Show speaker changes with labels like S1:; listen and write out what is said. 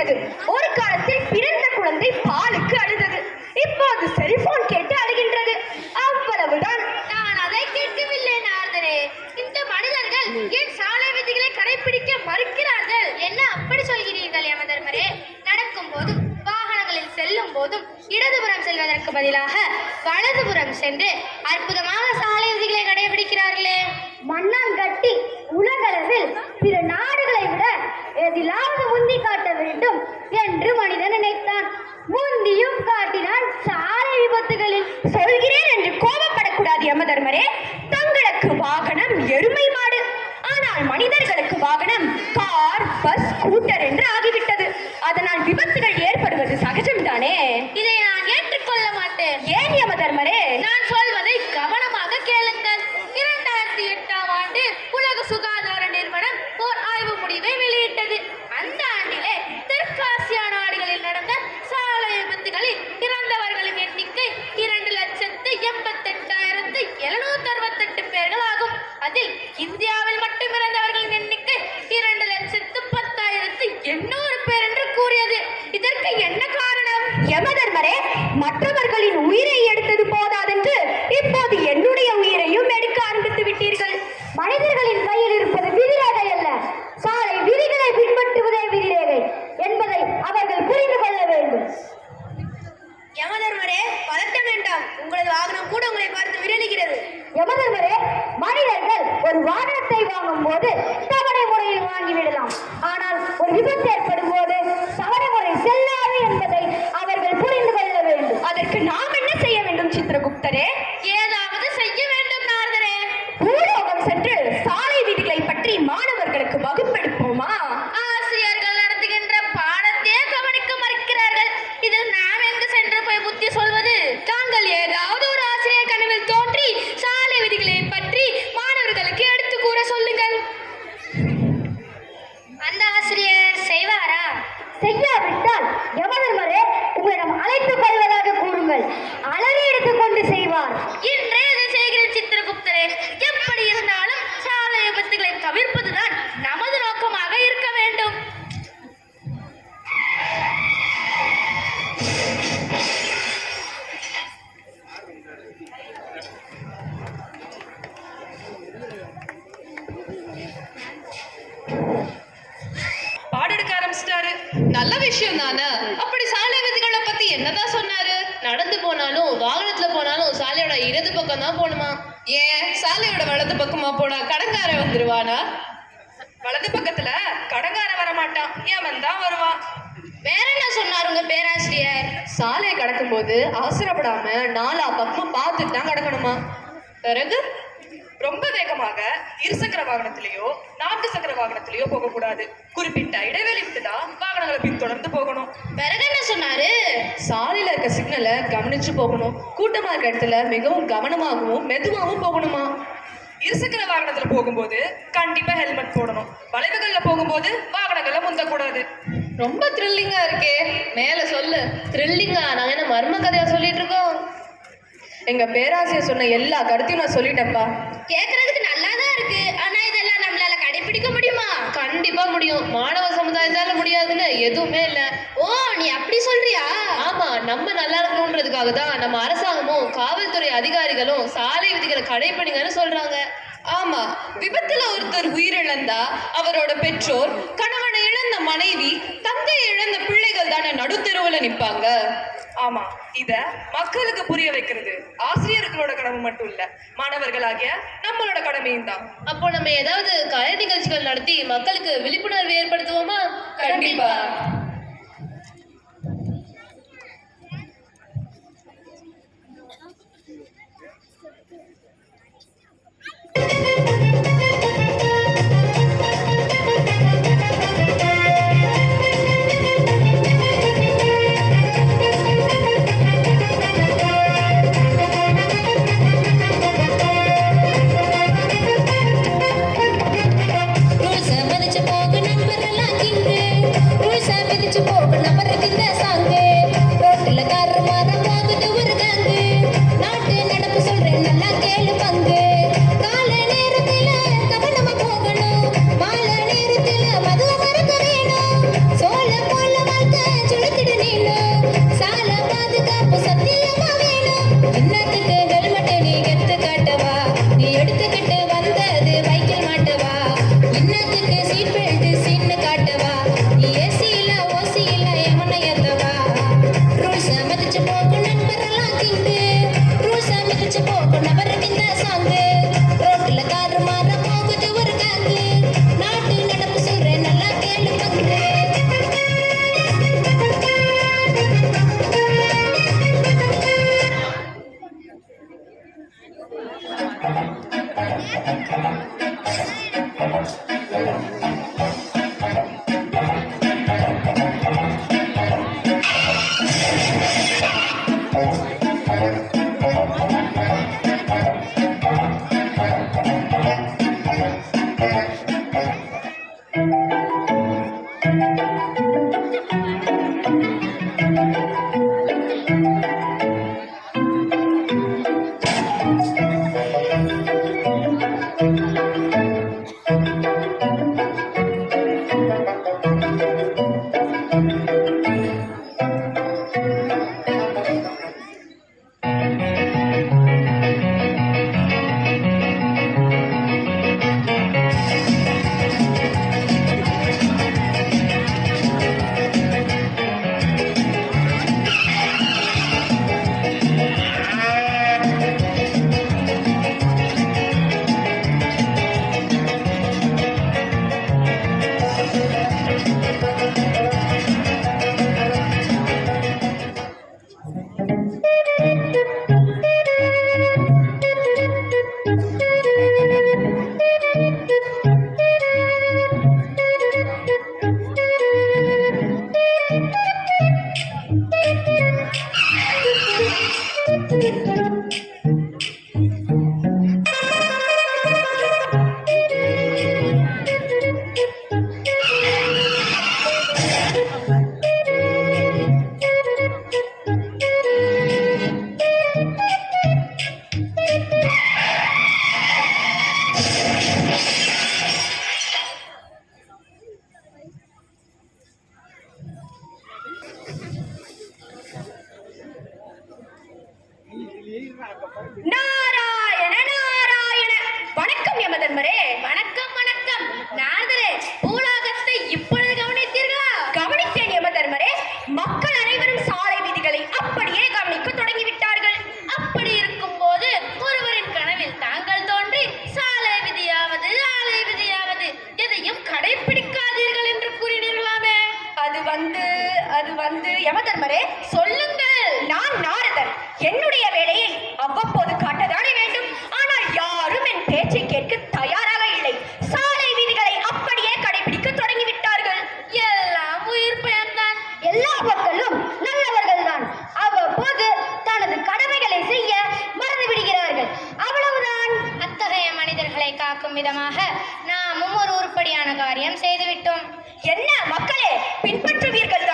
S1: அழுகிறது. ஒரு காலத்தில் பிறந்த குழந்தை பாலுக்கு அழுதது. இப்போது செல்போன் கேட்டு அழுகின்றது. அவ்வளவுதான்.
S2: நான் அதை கேட்கவில்லை நாரதரே. இந்த மனிதர்கள் ஏன் சாலை விதிகளை கடைபிடிக்க மறுக்கிறார்கள்? என்ன அப்படி சொல்கிறீர்கள் யமதர்மரே? நடக்கும் போதும் வாகனங்களில் செல்லும் போதும் இடதுபுறம் செல்வதற்கு பதிலாக வலதுபுறம் சென்று அற்புதமாக சாலை விதிகளை கடைபிடிக்கிறார்களே.
S1: மண்ணாங்கட்டி உலகளவில் பிற நாடுகளை விட எதிலாவது முந்தி காட்ட வேண்டும் என்று மனிதன் நினைத்தான். முந்தியும் காட்டினான். சாலை விபத்துகளில் சொல்கிறேன் என்று கோபப்படக்கூடாது யமதர்மரே. தங்களுக்கு வாகனம் எருமை மாடு, ஆனால் மனிதர்களுக்கு வாகனம் கார், பஸ், ஸ்கூட்டர் என்று ஆகிவிட்டது. அதனால் விபத்துகள் ஏற்படுவது சகஜம்தானே.
S2: இதை நான் ஏற்றுக்கொள்ள மாட்டேன்.
S1: ஏன் யமதர்மரே?
S2: நான் சொல்வதை கவனமாக கேளுங்கள். 2008ஆம் ஆண்டு உலக சுகாதார நிறுவனம் ஓர் ஆய்வு முடிவை வெளியிட்டது. அந்த ஆண்டிலே தெற்காசியா நாடுகளில் நடந்த சாலை விபத்துகளில் இறந்தவர்களின் எண்ணிக்கை 2,88,768 பேர்கள் ஆகும். அதில் இந்தியாவில் மட்டும் இறந்தவர்களின் எண்ணிக்கை 2,10,800 பேர் என்று கூறியது. இதற்கு என்ன காரணம்?
S1: யமதர்மரே, மற்றவர்களின் உயிரை எடுத்தது போதாதென்று இப்போது என்னுடைய உயிரையும் எடுக்க ஆரம்பித்து விட்டீர்கள். மனிதர்களின் கையில் இருப்பது விதிரேகை அல்ல, சாலை விதிகளை பின்பற்றுவதே விதிரேகை என்பதை அவர்கள் புரிந்து கொள்ள வேண்டும்.
S2: யமதர்மரே, பதட்டம் வேண்டாம். உங்களது வாகனம் கூட உங்களை பார்த்து விரலுகிறது.
S1: யமதர்மரே, மனிதர்கள் ஒரு வாகனத்தை வாங்கும் போது தவணை முறையில் வாங்கிவிடலாம். ஆனால் ஒரு விபத்து ஏற்படும் போது தவணை முறை செல்லாது என்பதை அவர்கள் புரிந்து கொள்ள வேண்டும். அதற்கு நாம் என்ன செய்ய வேண்டும் சித்திரகுப்தரே?
S2: ஏதாவது செய்ய வேண்டும் நாரதரே.
S1: பூலோகம் சென்று சாலை விதிகளை பற்றி மாணவர்களுக்கு வகுப்பெடுப்போமா?
S2: ஆசிரியர்கள் நடத்துகின்ற பாடத்தையே கவனிக்க மறுக்கிறார்கள். இதில் நாம் எங்கு சென்று போய் புத்தி சொல்வது?
S1: தாங்கள் ஏதாவது ஒரு ஆசிரியர் கனவில் தோன்றி சாலை விதிகளை பற்றி மாணவர்களுக்கு எடுத்து கூற சொல்லுங்கள்.
S2: அந்த ஆசிரியர் செய்வாரா?
S1: செய்யாவிட்டால் யமதர்மரே உங்களிடம் அழைத்துக் கொள்வதாக கூறுங்கள். அளவி எடுத்துக்கொண்டு செய்வார்.
S2: இன்றே இதை செய்கிற சித்திரகுப்தரே. எப்படி இருந்தாலும் சாலை விபத்துகளை தவிர்ப்பதுதான் நமது நோக்கமாக இருக்க வேண்டும்.
S3: பாடெடுக்க ஆரம்பிச்சிட்டாரு. நல்ல விஷயம் தானே. அப்படி சாலை விதிகளை பத்தி என்னதான் சொன்னாரு? நடந்து போனாலும் வாகனத்துல போனாலும் சாலையோட இடது பக்கம் தான் போகணுமா? ஏன் சாலையோட வலது பக்கமா போனா கடங்கார வந்துருவானா?
S4: வலது பக்கத்துல கடங்கார வரமாட்டான், ஏன் தான் வருவான்.
S2: வேற என்ன சொன்னார் உங்க பேராசிரியர்?
S3: சாலையை கடக்கும் போது அவசரப்படாம நாலா பக்கம் பார்த்துட்டு தான் கடக்கணுமா? பிறகு
S4: ரொம்ப வேகமாக இருசக்கர வாகனத்திலேயோ 4 சக்கர வாகனத்திலேயோ போகக்கூடாது. குறிப்பிட்ட இடைவெளி விட்டுதான் வாகனங்களை பின்தொடர்ந்து போகணும்.
S2: பிறகு என்ன சொன்னாரு?
S3: சாலையில இருக்க சிக்னலை கவனிச்சு போகணும். கூட்டமா இருக்க இடத்துல மிகவும் கவனமாகவும் மெதுவாகவும் போகணுமா?
S4: இருசக்கர வாகனத்துல போகும்போது கண்டிப்பா ஹெல்மெட் போடணும். வளைவுகள்ல போகும்போது வாகனங்களை முந்தக்கூடாது.
S3: ரொம்ப த்ரில்லிங்கா இருக்கே. மேல சொல்லு. த்ரில்லிங்கா? நாங்க என்ன மர்ம கதையா சொல்லிட்டு இருக்கோம்? எங்க பேராசிரியர் சொன்ன எல்லா கருத்தையும் நான் சொல்லிட்டேன்ப்பா.
S2: கேட்கறதுக்கு நல்லாதான் இருக்கு. ஆனா இதெல்லாம் நம்மளால கடைபிடிக்க முடியுமா?
S3: கண்டிப்பா முடியும். மாணவ சமுதாயத்தால முடியாதுன்னு எதுவுமே இல்ல.
S2: ஓ, நீ அப்படி சொல்றியா?
S3: ஆமா, நம்ம நல்லா இருக்கணும்ன்றதுக்காக தான் நம்ம அரசாங்கமும் காவல்துறை அதிகாரிகளும் சாலை விதிகளை கடைபிடிங்கன்னு சொல்றாங்க. ஆமா, விபத்துல ஒருத்தர் உயிரிழந்தா அவரோட பெற்றோர், கணவனை இழந்த மனைவி, தந்தையை இழந்த பிள்ளைகள் தானே நடுத்தெருவுல நிப்பாங்க.
S4: ஆமா, இத மக்களுக்கு புரிய வைக்கிறது ஆசிரியர்களோட கடமை மட்டும் இல்ல, மாணவர்களாகிய நம்மளோட கடமையும் தான்.
S3: அப்போ நம்ம ஏதாவது கலை நிகழ்ச்சிகள் நடத்தி மக்களுக்கு விழிப்புணர்வு ஏற்படுத்துவோமா?
S4: கண்டிப்பா.
S5: மாலை நேரத்துல மதுவை மறக்க வேணும். சோள போல
S2: நாராயண நாராயண. வணக்கம் யமதர்மரே. வணக்கம் வணக்கம். நாரதரே, பூலோகத்தை இப்பொழுது கவனித்தீர்களா? கவனித்தேன் யமதர்மரே. மக்கள் அனைவரும் சாலை விதிகளை அப்படியே கவனிக்க தொடங்கிவிட்டார்கள். அப்படி இருக்கும் போது ஒருவரின் கனவில் தாங்கள் தோன்றி சாலை விதியாவது ஆலை விதியாவது எதையும் கடைபிடிக்காதீர்கள் என்று கூறினீர்களாமே. அது வந்து யமதர்மரே, சொல்லுங்கள். நான் நாரதர். என்னுடைய வேலையை அவ்வப்போது காட்டதானே வேண்டும். ஆனால் யாரும் என் பேச்சை கேட்க தயாராக இல்லை. சாலை விதிகளை அப்படியே கடைபிடிக்க தொடங்கிவிட்டார்கள். எல்லாம் உயிர் பயன்தான்.
S1: எல்லா மக்களும் நல்லவர்கள் தான். அவ்வப்போது தனது கடமைகளை செய்ய மறந்து விடுகிறார்கள். அவ்வளவுதான்.
S2: அத்தகைய மனிதர்களை காக்கும் விதமாக நாமும் ஒரு உருப்படியான காரியம் செய்துவிட்டோம்.
S1: என்ன மக்களே, பின்பற்றுவீர்கள்